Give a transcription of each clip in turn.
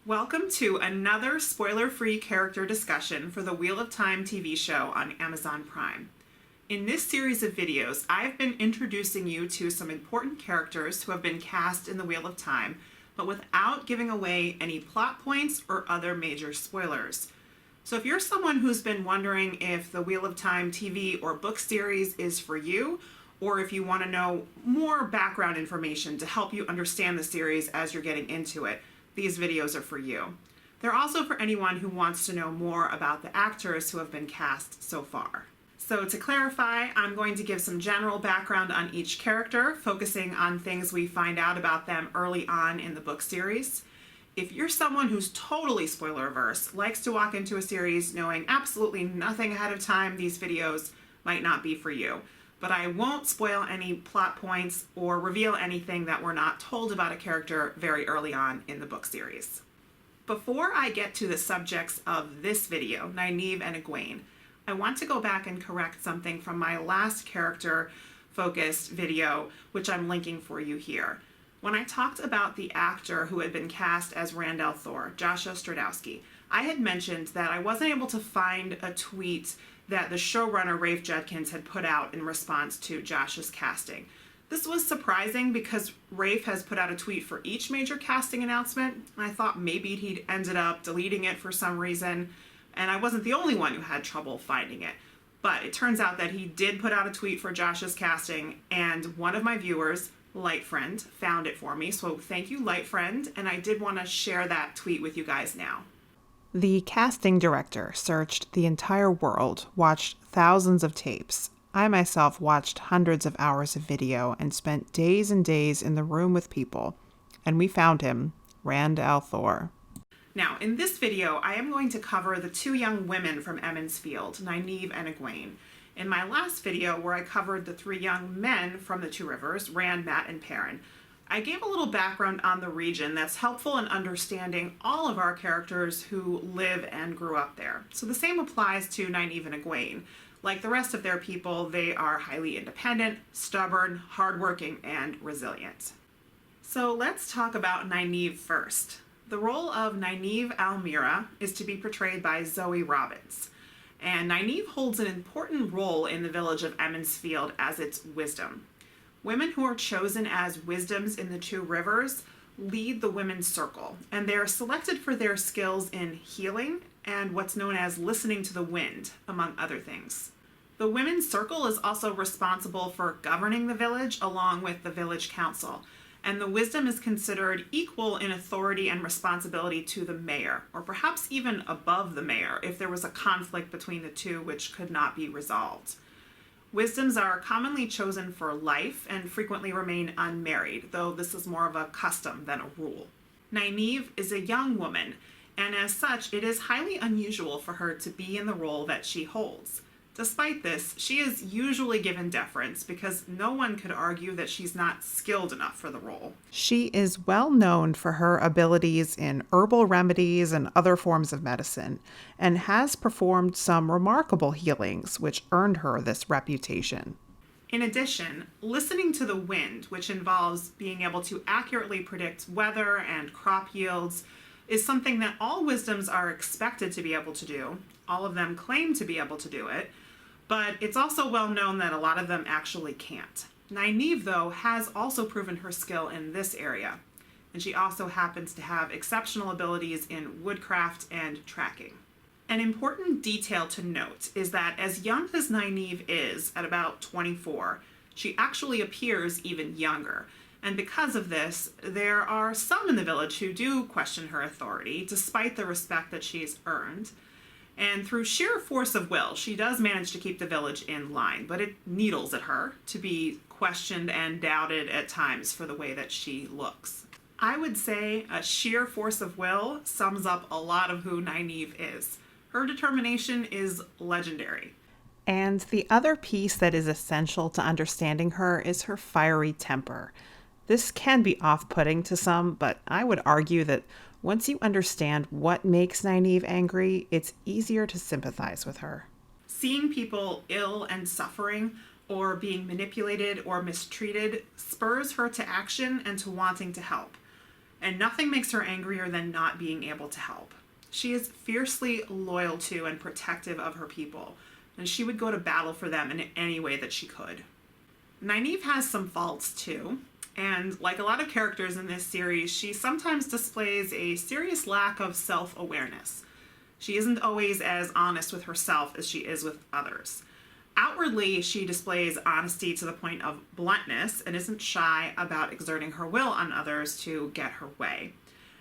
Welcome to another spoiler-free character discussion for the Wheel of Time TV show on Amazon Prime. In this series of videos, I've been introducing you to some important characters who have been cast in the Wheel of Time, but without giving away any plot points or other major spoilers. So if you're someone who's been wondering if the Wheel of Time TV or book series is for you, or if you want to know more background information to help you understand the series as you're getting into it, these videos are for you. They're also for anyone who wants to know more about the actors who have been cast so far. So to clarify, I'm going to give some general background on each character, focusing on things we find out about them early on in the book series. If you're someone who's totally spoiler-averse, likes to walk into a series knowing absolutely nothing ahead of time, these videos might not be for you. But I won't spoil any plot points or reveal anything that we're not told about a character very early on in the book series. Before I get to the subjects of this video, Nynaeve and Egwene, I want to go back and correct something from my last character-focused video, which I'm linking for you here. When I talked about the actor who had been cast as Randall Thor, Joshua Stradowski, I had mentioned that I wasn't able to find a tweet that the showrunner Rafe Judkins had put out in response to Josh's casting. This was surprising because Rafe has put out a tweet for each major casting announcement, and I thought maybe he'd ended up deleting it for some reason, and I wasn't the only one who had trouble finding it. But it turns out that he did put out a tweet for Josh's casting, and one of my viewers, Light Friend, found it for me, so thank you, Light Friend, and I did want to share that tweet with you guys now. The casting director searched the entire world, watched thousands of tapes. I myself watched hundreds of hours of video and spent days and days in the room with people. And we found him, Randall Thor. Now, in this video, I am going to cover the two young women from Emond's Field, Nynaeve and Egwene. In my last video, where I covered the three young men from the Two Rivers, Rand, Mat, and Perrin, I gave a little background on the region that's helpful in understanding all of our characters who live and grew up there. So the same applies to Nynaeve and Egwene. Like the rest of their people, they are highly independent, stubborn, hardworking, and resilient. So let's talk about Nynaeve first. The role of Nynaeve Almira is to be portrayed by Zoë Robins. And Nynaeve holds an important role in the village of Emond's Field as its wisdom. Women who are chosen as wisdoms in the Two Rivers lead the women's circle, and they are selected for their skills in healing and what's known as listening to the wind, among other things. The women's circle is also responsible for governing the village along with the village council, and the wisdom is considered equal in authority and responsibility to the mayor, or perhaps even above the mayor if there was a conflict between the two which could not be resolved. Wisdoms are commonly chosen for life and frequently remain unmarried, though this is more of a custom than a rule. Nynaeve is a young woman, and as such, it is highly unusual for her to be in the role that she holds. Despite this, she is usually given deference because no one could argue that she's not skilled enough for the role. She is well known for her abilities in herbal remedies and other forms of medicine, and has performed some remarkable healings, which earned her this reputation. In addition, listening to the wind, which involves being able to accurately predict weather and crop yields, is something that all wisdoms are expected to be able to do. All of them claim to be able to do it, but it's also well known that a lot of them actually can't. Nynaeve, though, has also proven her skill in this area, and she also happens to have exceptional abilities in woodcraft and tracking. An important detail to note is that as young as Nynaeve is, at about 24, she actually appears even younger. And because of this, there are some in the village who do question her authority, despite the respect that she's earned. And through sheer force of will, she does manage to keep the village in line, but it needles at her to be questioned and doubted at times for the way that she looks. I would say a sheer force of will sums up a lot of who Nynaeve is. Her determination is legendary. And the other piece that is essential to understanding her is her fiery temper. This can be off-putting to some, but I would argue that once you understand what makes Nynaeve angry, it's easier to sympathize with her. Seeing people ill and suffering, or being manipulated or mistreated, spurs her to action and to wanting to help. and nothing makes her angrier than not being able to help. She is fiercely loyal to and protective of her people, and she would go to battle for them in any way that she could. Nynaeve has some faults too, and like a lot of characters in this series, she sometimes displays a serious lack of self-awareness. She isn't always as honest with herself as she is with others. Outwardly, she displays honesty to the point of bluntness and isn't shy about exerting her will on others to get her way.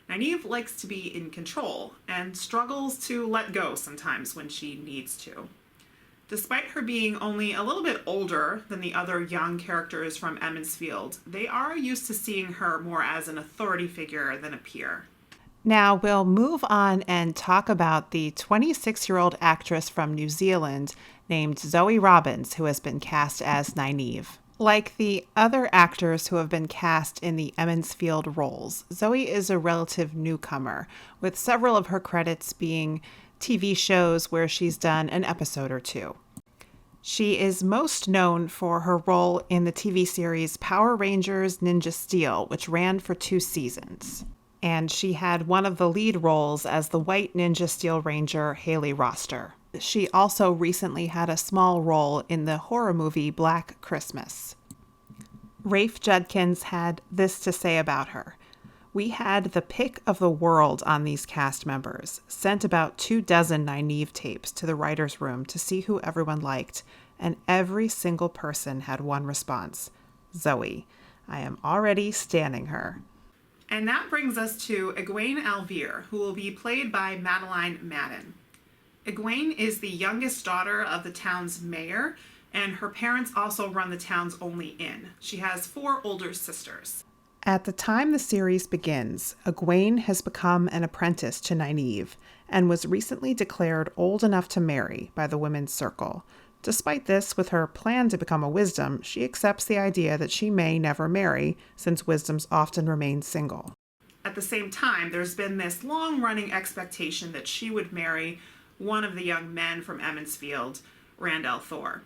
Nynaeve likes to be in control and struggles to let go sometimes when she needs to. Despite her being only a little bit older than the other young characters from Emond's Field, they are used to seeing her more as an authority figure than a peer. Now we'll move on and talk about the 26-year-old actress from New Zealand named Zoë Robins, who has been cast as Nynaeve. Like the other actors who have been cast in the Emond's Field roles, Zoë is a relative newcomer, with several of her credits being TV shows where she's done an episode or two. She is most known for her role in the TV series Power Rangers Ninja Steel, which ran for 2 seasons. And she had one of the lead roles as the White Ninja Steel Ranger Haley Roster. She also recently had a small role in the horror movie Black Christmas. Rafe Judkins had this to say about her. We had the pick of the world on these cast members, sent about 24 Nynaeve tapes to the writer's room to see who everyone liked, and every single person had one response: Zoë. I am already standing her. And that brings us to Egwene Alvear, who will be played by Madeleine Madden. Egwene is the youngest daughter of the town's mayor, and her parents also run the town's only inn. She has 4 older sisters. At the time the series begins, Egwene has become an apprentice to Nynaeve and was recently declared old enough to marry by the women's circle. Despite this, with her plan to become a wisdom, she accepts the idea that she may never marry, since wisdoms often remain single. At the same time, there's been this long-running expectation that she would marry one of the young men from Emond's Field, Rand al'Thor.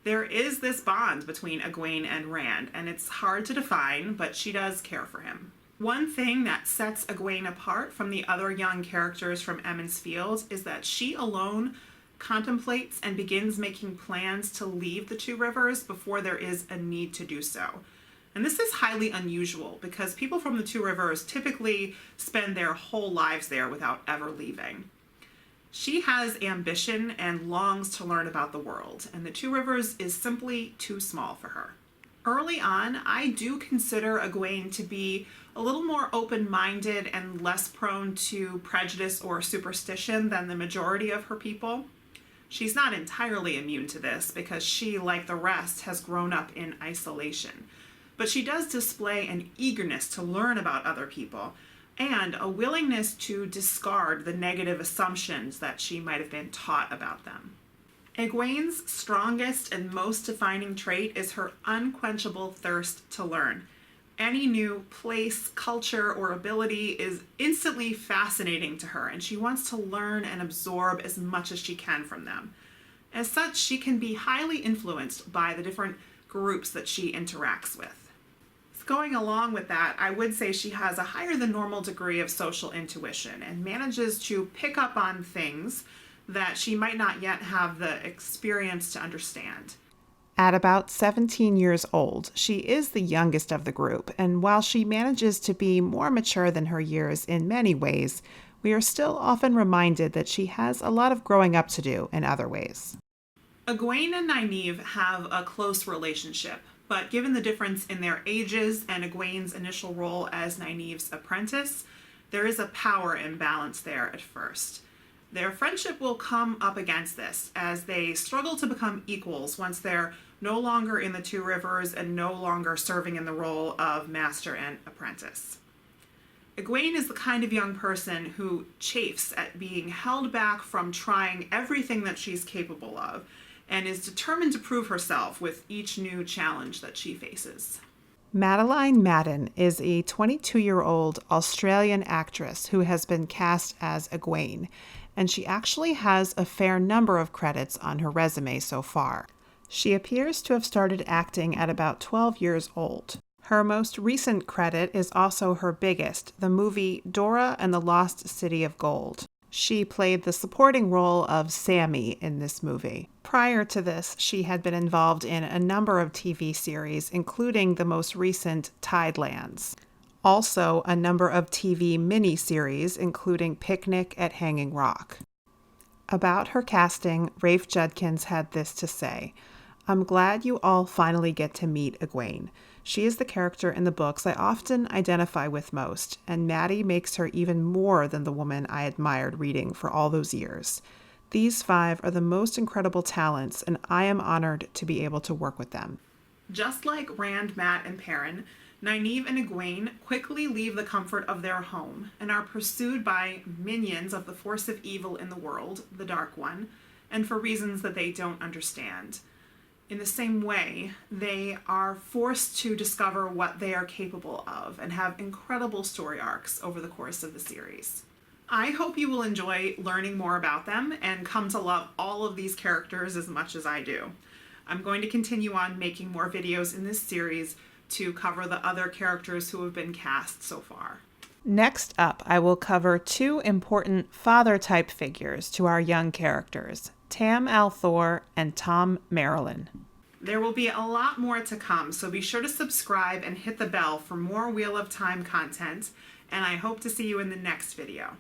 There is this bond between Egwene and Rand, and it's hard to define, but she does care for him. One thing that sets Egwene apart from the other young characters from Emond's Field is that she alone contemplates and begins making plans to leave the 2 rivers before there is a need to do so. And this is highly unusual because people from the 2 rivers typically spend their whole lives there without ever leaving. She has ambition and longs to learn about the world, and the 2 rivers is simply too small for her. Early on, I do consider Egwene to be a little more open-minded and less prone to prejudice or superstition than the majority of her people. She's not entirely immune to this because she, like the rest, has grown up in isolation. But she does display an eagerness to learn about other people and a willingness to discard the negative assumptions that she might have been taught about them. Egwene's strongest and most defining trait is her unquenchable thirst to learn. Any new place, culture, or ability is instantly fascinating to her, and she wants to learn and absorb as much as she can from them. As such, she can be highly influenced by the different groups that she interacts with. Going along with that, I would say she has a higher than normal degree of social intuition and manages to pick up on things that she might not yet have the experience to understand. At about 17 years old, she is the youngest of the group, and while she manages to be more mature than her years in many ways, we are still often reminded that she has a lot of growing up to do in other ways. Egwene and Nynaeve have a close relationship, but given the difference in their ages and Egwene's initial role as Nynaeve's apprentice, there is a power imbalance there at first. Their friendship will come up against this as they struggle to become equals once they're no longer in the 2 rivers and no longer serving in the role of master and apprentice. Egwene is the kind of young person who chafes at being held back from trying everything that she's capable of, and is determined to prove herself with each new challenge that she faces. Madeleine Madden is a 22-year-old Australian actress who has been cast as Egwene, and she actually has a fair number of credits on her resume so far. She appears to have started acting at about 12 years old. Her most recent credit is also her biggest, the movie Dora and the Lost City of Gold. She played the supporting role of Sammy in this movie. Prior to this, she had been involved in a number of TV series, including the most recent Tidelands. Also, a number of TV miniseries, including Picnic at Hanging Rock. About her casting, Rafe Judkins had this to say: "I'm glad you all finally get to meet Egwene. She is the character in the books I often identify with most, and Maddie makes her even more than the woman I admired reading for all those years. These 5 are the most incredible talents, and I am honored to be able to work with them." Just like Rand, Mat, and Perrin, Nynaeve and Egwene quickly leave the comfort of their home and are pursued by minions of the force of evil in the world, the Dark One, and for reasons that they don't understand. In the same way, they are forced to discover what they are capable of and have incredible story arcs over the course of the series. I hope you will enjoy learning more about them and come to love all of these characters as much as I do. I'm going to continue on making more videos in this series to cover the other characters who have been cast so far. Next up, I will cover 2 important father-type figures to our young characters, Tam Althor and Tom Merrilin. There will be a lot more to come, so be sure to subscribe and hit the bell for more Wheel of Time content, and I hope to see you in the next video.